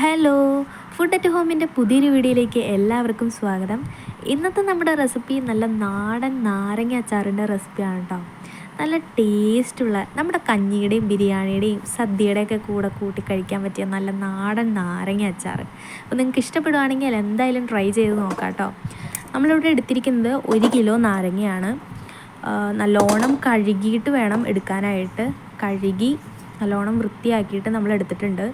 Hello, food at ഹോമിൻ്റെ പുതിയൊരു വീഡിയോയിലേക്ക് എല്ലാവർക്കും സ്വാഗതം. ഇന്നത്തെ നമ്മുടെ റെസിപ്പി നല്ല നാടൻ നാരങ്ങ അച്ചാറിൻ്റെ റെസിപ്പിയാണ് കേട്ടോ. നല്ല ടേസ്റ്റുള്ള നമ്മുടെ കഞ്ഞിയുടെയും ബിരിയാണിയുടെയും സദ്യയുടെയൊക്കെ കൂടെ കൂട്ടി കഴിക്കാൻ പറ്റിയ നല്ല നാടൻ നാരങ്ങ അച്ചാർ. അപ്പോൾ നിങ്ങൾക്ക് ഇഷ്ടപ്പെടുകയാണെങ്കിൽ എന്തായാലും ട്രൈ ചെയ്ത് നോക്കാം കേട്ടോ. നമ്മളിവിടെ എടുത്തിരിക്കുന്നത് 1 കിലോ നാരങ്ങയാണ്. നല്ലോണം കഴുകിയിട്ട് വേണം എടുക്കാനായിട്ട്. കഴുകി നല്ലോണം വൃത്തിയാക്കിയിട്ട് നമ്മൾ എടുത്തിട്ടുണ്ട്.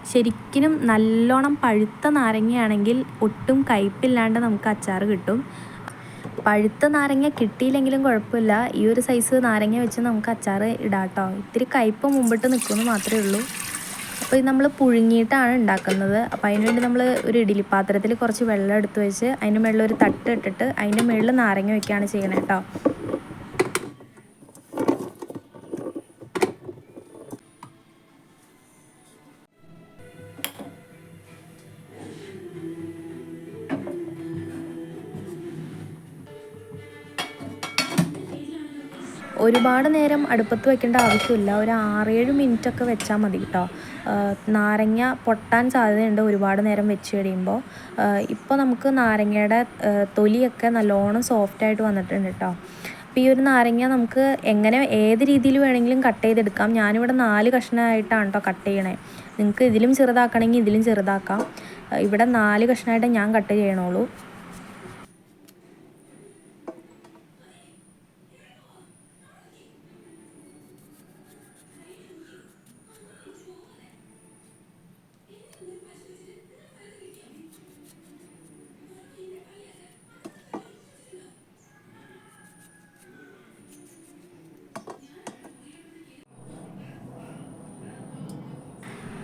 ശരിക്കും നല്ലോണം പഴുത്ത നാരങ്ങയാണെങ്കിൽ ഒട്ടും കയ്പില്ലാണ്ട് നമുക്ക് അച്ചാർ കിട്ടും. പഴുത്ത നാരങ്ങ കിട്ടിയില്ലെങ്കിലും കുഴപ്പമില്ല, ഈ ഒരു സൈസ് നാരങ്ങ വെച്ച് നമുക്ക് അച്ചാർ ഇടാം കേട്ടോ. ഇത്തിരി കയ്പ് മുമ്പിട്ട് നിൽക്കുമെന്ന് മാത്രമേ ഉള്ളൂ. അപ്പോൾ ഇത് നമ്മൾ പുഴുങ്ങിയിട്ടാണ് ഉണ്ടാക്കുന്നത്. അപ്പോൾ അതിനുവേണ്ടി നമ്മൾ ഒരു ഇഡ്ഡലി പാത്രത്തിൽ കുറച്ച് വെള്ളം എടുത്ത് വെച്ച് അതിൻ്റെ മുകളിൽ ഒരു തട്ട് ഇട്ടിട്ട് അതിൻ്റെ മുകളിൽ നാരങ്ങ വയ്ക്കുകയാണ് ചെയ്യണത് കേട്ടോ. ഒരുപാട് നേരം അടുപ്പത്ത് വെക്കേണ്ട ആവശ്യമില്ല, ഒരു 6-7 മിനിറ്റൊക്കെ വെച്ചാൽ മതി കേട്ടോ. നാരങ്ങ പൊട്ടാൻ സാധ്യതയുണ്ട് ഒരുപാട് നേരം വെച്ച് കഴിയുമ്പോൾ. ഇപ്പോൾ നമുക്ക് നാരങ്ങയുടെ തൊലിയൊക്കെ നല്ലോണം സോഫ്റ്റായിട്ട് വന്നിട്ടുണ്ട് കേട്ടോ. അപ്പോൾ ഈ ഒരു നാരങ്ങ നമുക്ക് ഏത് രീതിയിൽ വേണമെങ്കിലും കട്ട് ചെയ്തെടുക്കാം. ഞാനിവിടെ 4 കഷ്ണമായിട്ടാണ് കേട്ടോ കട്ട് ചെയ്യണേ. നിങ്ങൾക്ക് ഇതിലും ചെറുതാക്കണമെങ്കിൽ ഇതിലും ചെറുതാക്കാം. ഇവിടെ 4 കഷ്ണമായിട്ട് ഞാൻ കട്ട് ചെയ്യണുള്ളൂ.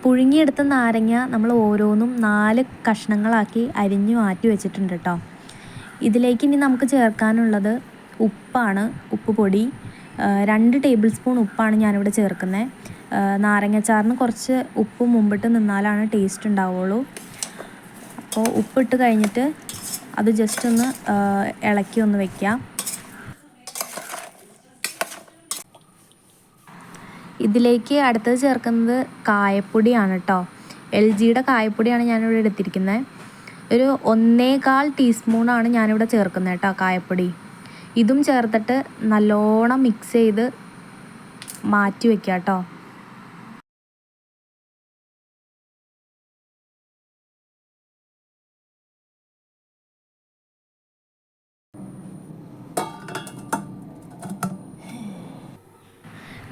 പുഴുങ്ങിയെടുത്ത നാരങ്ങ നമ്മൾ ഓരോന്നും 4 കഷ്ണങ്ങളാക്കി അരിഞ്ഞു മാറ്റി വെച്ചിട്ടുണ്ട് കേട്ടോ. ഇതിലേക്ക് ഇനി നമുക്ക് ചേർക്കാനുള്ളത് ഉപ്പാണ്. ഉപ്പ് പൊടി 2 ടേബിൾ സ്പൂൺ ഉപ്പാണ് ഞാനിവിടെ ചേർക്കുന്നത്. നാരങ്ങച്ചാറിന് കുറച്ച് ഉപ്പ് മുമ്പിട്ട് നിന്നാലാണ് ടേസ്റ്റ് ഉണ്ടാവുള്ളൂ. അപ്പോൾ ഉപ്പിട്ട് കഴിഞ്ഞിട്ട് അത് ജസ്റ്റ് ഒന്ന് ഇളക്കി ഒന്ന് വയ്ക്കാം. ഇതിലേക്ക് അടുത്തത് ചേർക്കുന്നത് കായപ്പൊടിയാണ് കേട്ടോ. LGയുടെ കായപ്പൊടിയാണ് ഞാനിവിടെ എടുത്തിരിക്കുന്നത്. ഒരു 1.25 ടീസ്പൂണാണ് ഞാനിവിടെ ചേർക്കുന്നത് കേട്ടോ കായപ്പൊടി. ഇതും ചേർത്തിട്ട് നല്ലോണം മിക്സ് ചെയ്ത് മാറ്റി വയ്ക്കുക കേട്ടോ.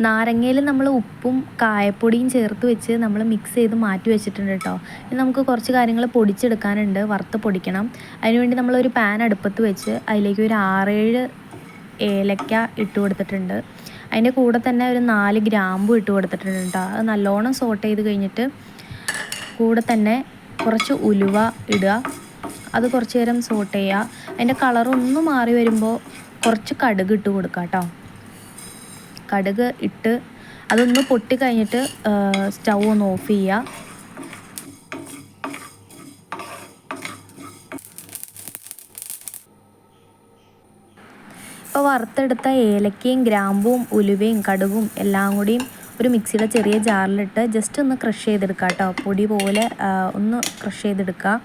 നാരങ്ങയിൽ നമ്മൾ ഉപ്പും കായപ്പൊടിയും ചേർത്ത് വെച്ച് നമ്മൾ മിക്സ് ചെയ്ത് മാറ്റി വെച്ചിട്ടുണ്ട് കേട്ടോ. ഇനി നമുക്ക് കുറച്ച് കാര്യങ്ങൾ പൊടിച്ചെടുക്കാനുണ്ട്, വറുത്ത് പൊടിക്കണം. അതിനുവേണ്ടി നമ്മളൊരു പാൻ അടുപ്പത്ത് വെച്ച് അതിലേക്ക് ഒരു 6-7 ഏലക്ക ഇട്ട് കൊടുത്തിട്ടുണ്ട്. അതിൻ്റെ കൂടെ തന്നെ ഒരു 4 ഗ്രാമ്പും ഇട്ട് കൊടുത്തിട്ടുണ്ട് കേട്ടോ. അത് നല്ലോണം സോട്ട് ചെയ്ത് കഴിഞ്ഞിട്ട് കൂടെ തന്നെ കുറച്ച് ഉലുവ ഇടുക. അത് കുറച്ച് നേരം സോട്ട് ചെയ്യുക. അതിൻ്റെ കളറൊന്ന് മാറി വരുമ്പോൾ കുറച്ച് കടുക് ഇട്ട് കൊടുക്കുക കേട്ടോ. കടുക് ഇട്ട് അതൊന്ന് പൊട്ടി കഴിഞ്ഞിട്ട് സ്റ്റൗ ഒന്ന് ഓഫ് ചെയ്യുക. ഇപ്പോൾ വറുത്തെടുത്ത ഏലക്കയും ഗ്രാമ്പും ഉലുവയും കടുകും എല്ലാം കൂടിയും ഒരു മിക്സിയുടെ ചെറിയ ജാറിലിട്ട് ജസ്റ്റ് ഒന്ന് ക്രഷ് ചെയ്തെടുക്കുക കേട്ടോ. പൊടി പോലെ ഒന്ന് ക്രഷ് ചെയ്തെടുക്കുക.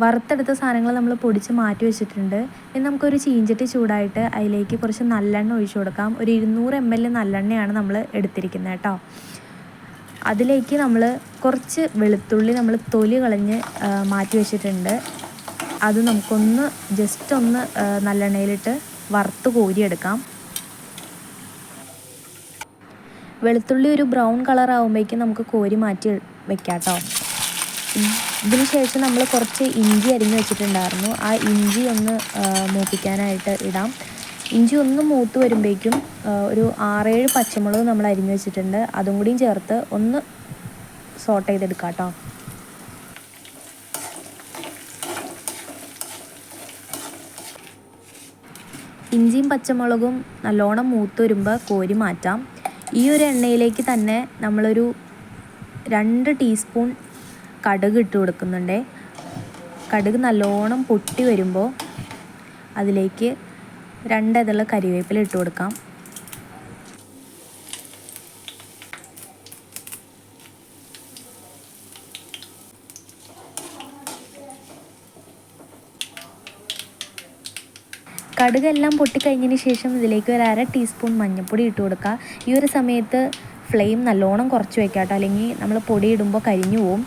വറുത്തെടുത്ത സാധനങ്ങൾ നമ്മൾ പൊടിച്ച് മാറ്റി വെച്ചിട്ടുണ്ട്. ഇനി നമുക്കൊരു ചീഞ്ചട്ടി ചൂടായിട്ട് അതിലേക്ക് കുറച്ച് നല്ലെണ്ണ ഒഴിച്ചു കൊടുക്കാം. ഒരു 200 ml നല്ലെണ്ണയാണ് നമ്മൾ എടുത്തിരിക്കുന്നത് കേട്ടോ. അതിലേക്ക് നമ്മൾ കുറച്ച് വെളുത്തുള്ളി നമ്മൾ തൊലി കളഞ്ഞ് മാറ്റി വെച്ചിട്ടുണ്ട്. അത് നമുക്കൊന്ന് ജസ്റ്റ് ഒന്ന് നല്ലെണ്ണയിലിട്ട് വറുത്ത് കോരിയെടുക്കാം. വെളുത്തുള്ളി ഒരു ബ്രൗൺ കളർ ആകുമ്പോഴേക്കും നമുക്ക് കോരി മാറ്റി വെക്കാം കേട്ടോ. ഇതിന് ശേഷം നമ്മൾ കുറച്ച് ഇഞ്ചി അരിഞ്ഞ് വെച്ചിട്ടുണ്ടായിരുന്നു. ആ ഇഞ്ചി ഒന്ന് മൂപ്പിക്കാനായിട്ട് ഇടാം. ഇഞ്ചി ഒന്ന് മൂത്ത് വരുമ്പോഴേക്കും ഒരു 6-7 പച്ചമുളക് നമ്മൾ അരിഞ്ഞ് വെച്ചിട്ടുണ്ട്. അതും കൂടിയും ചേർത്ത് ഒന്ന് സോട്ട് ചെയ്തെടുക്കാം കേട്ടോ. ഇഞ്ചിയും പച്ചമുളകും നല്ലോണം മൂത്ത് വരുമ്പോൾ കോരി മാറ്റാം. ഈ ഒരു എണ്ണയിലേക്ക് തന്നെ നമ്മളൊരു 2 ടീസ്പൂൺ കടുക് ഇട്ട് കൊടുക്കുന്നുണ്ട്. കടുക് നല്ലോണം പൊട്ടി വരുമ്പോൾ അതിലേക്ക് 2 ഇതള് കരിവേപ്പില ഇട്ട് കൊടുക്കാം. കടുകെല്ലാം പൊട്ടിക്കഴിഞ്ഞതിന് ശേഷം ഇതിലേക്ക് ഒരു 1/2 ടീസ്പൂൺ മഞ്ഞൾപ്പൊടി ഇട്ട് കൊടുക്കുക. ഈ ഒരു സമയത്ത് ഫ്ലെയിം നല്ലോണം കുറച്ച് വെക്കാം കേട്ടോ, അല്ലെങ്കിൽ നമ്മൾ പൊടി ഇടുമ്പോൾ കരിഞ്ഞു പോവും.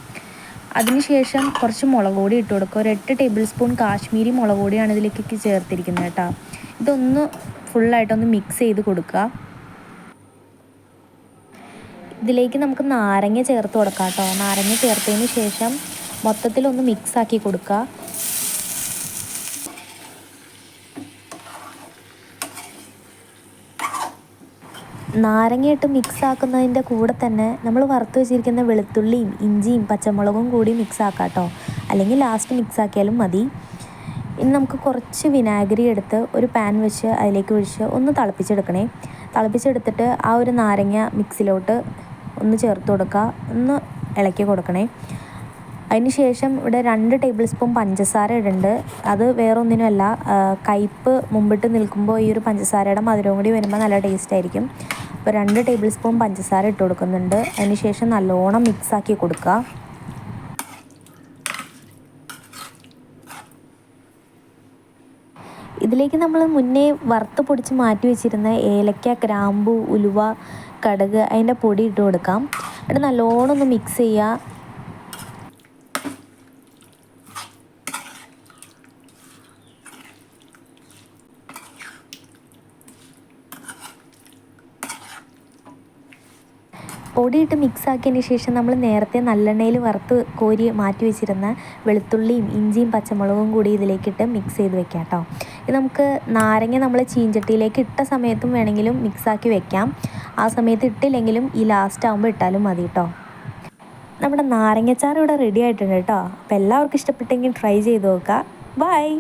അതിനുശേഷം കുറച്ച് മുളക് പൊടി ഇട്ട് കൊടുക്കുക. ഒരു 8 ടേബിൾ സ്പൂൺ കാശ്മീരി മുളക് പൊടിയാണ് ഇതിലേക്ക് ചേർത്തിരിക്കുന്നത് കേട്ടോ. ഇതൊന്ന് ഫുള്ളായിട്ടൊന്ന് മിക്സ് ചെയ്ത് കൊടുക്കുക. ഇതിലേക്ക് നമുക്ക് നാരങ്ങ ചേർത്ത് കൊടുക്കാം കേട്ടോ. നാരങ്ങ ചേർത്തതിന് ശേഷം മൊത്തത്തിലൊന്ന് മിക്സാക്കി കൊടുക്കുക. നാരങ്ങയിട്ട് മിക്സ് ആക്കുന്നതിൻ്റെ കൂടെ തന്നെ നമ്മൾ വറുത്ത് വെച്ചിരിക്കുന്ന വെളുത്തുള്ളിയും ഇഞ്ചിയും പച്ചമുളകും കൂടി മിക്സ് ആക്കാം കേട്ടോ, അല്ലെങ്കിൽ ലാസ്റ്റ് മിക്സ് ആക്കിയാലും മതി. ഇനി നമുക്ക് കുറച്ച് വിനാഗിരി എടുത്ത് ഒരു പാൻ വെച്ച് അതിലേക്ക് ഒഴിച്ച് ഒന്ന് തിളപ്പിച്ചെടുക്കണേ. തിളപ്പിച്ചെടുത്തിട്ട് ആ ഒരു നാരങ്ങ മിക്സിലോട്ട് ഒന്ന് ചേർത്ത് കൊടുക്കുക, ഒന്ന് ഇളക്കി കൊടുക്കണേ. അതിന് ശേഷം ഇവിടെ 2 ടേബിൾ സ്പൂൺ പഞ്ചസാര ഇടുന്നുണ്ട്. അത് വേറെ ഒന്നിനുമല്ല, കയ്പ്പ് മുമ്പിട്ട് നിൽക്കുമ്പോൾ ഈ ഒരു പഞ്ചസാരയുടെ മധുരവും കൂടി വരുമ്പോൾ നല്ല ടേസ്റ്റ് ആയിരിക്കും. അപ്പോൾ 2 ടേബിൾ സ്പൂൺ പഞ്ചസാര ഇട്ട് കൊടുക്കുന്നുണ്ട്. അതിന് ശേഷം നല്ലോണം മിക്സാക്കി കൊടുക്കുക. ഇതിലേക്ക് നമ്മൾ മുന്നേ വറുത്ത് പൊടിച്ച് മാറ്റി വെച്ചിരുന്ന ഏലക്ക, ഗ്രാമ്പു, ഉലുവ, കടുക് അതിൻ്റെ പൊടി ഇട്ട് കൊടുക്കാം. എന്നിട്ട് നല്ലോണം ഒന്ന് മിക്സ് ചെയ്യുക. പൊടിയിട്ട് മിക്സാക്കിയതിന് ശേഷം നമ്മൾ നേരത്തെ നല്ലെണ്ണയിൽ വറുത്ത് കോരി മാറ്റി വെച്ചിരുന്ന വെളുത്തുള്ളിയും ഇഞ്ചിയും പച്ചമുളകും കൂടി ഇതിലേക്കിട്ട് മിക്സ് ചെയ്ത് വെക്കാം കേട്ടോ. ഇത് നമുക്ക് നാരങ്ങ നമ്മൾ ചീഞ്ചട്ടിയിലേക്ക് ഇട്ട സമയത്തും വേണമെങ്കിലും മിക്സാക്കി വെക്കാം. ആ സമയത്ത് ഇട്ടില്ലെങ്കിലും ഈ ലാസ്റ്റ് ആകുമ്പോൾ ഇട്ടാലും മതി കേട്ടോ. നമ്മുടെ നാരങ്ങച്ചാറ് ഇവിടെ റെഡി ആയിട്ടുണ്ട് കേട്ടോ. അപ്പോൾ എല്ലാവർക്കും ഇഷ്ടപ്പെട്ടെങ്കിൽ ട്രൈ ചെയ്ത് നോക്കുക. ബൈ.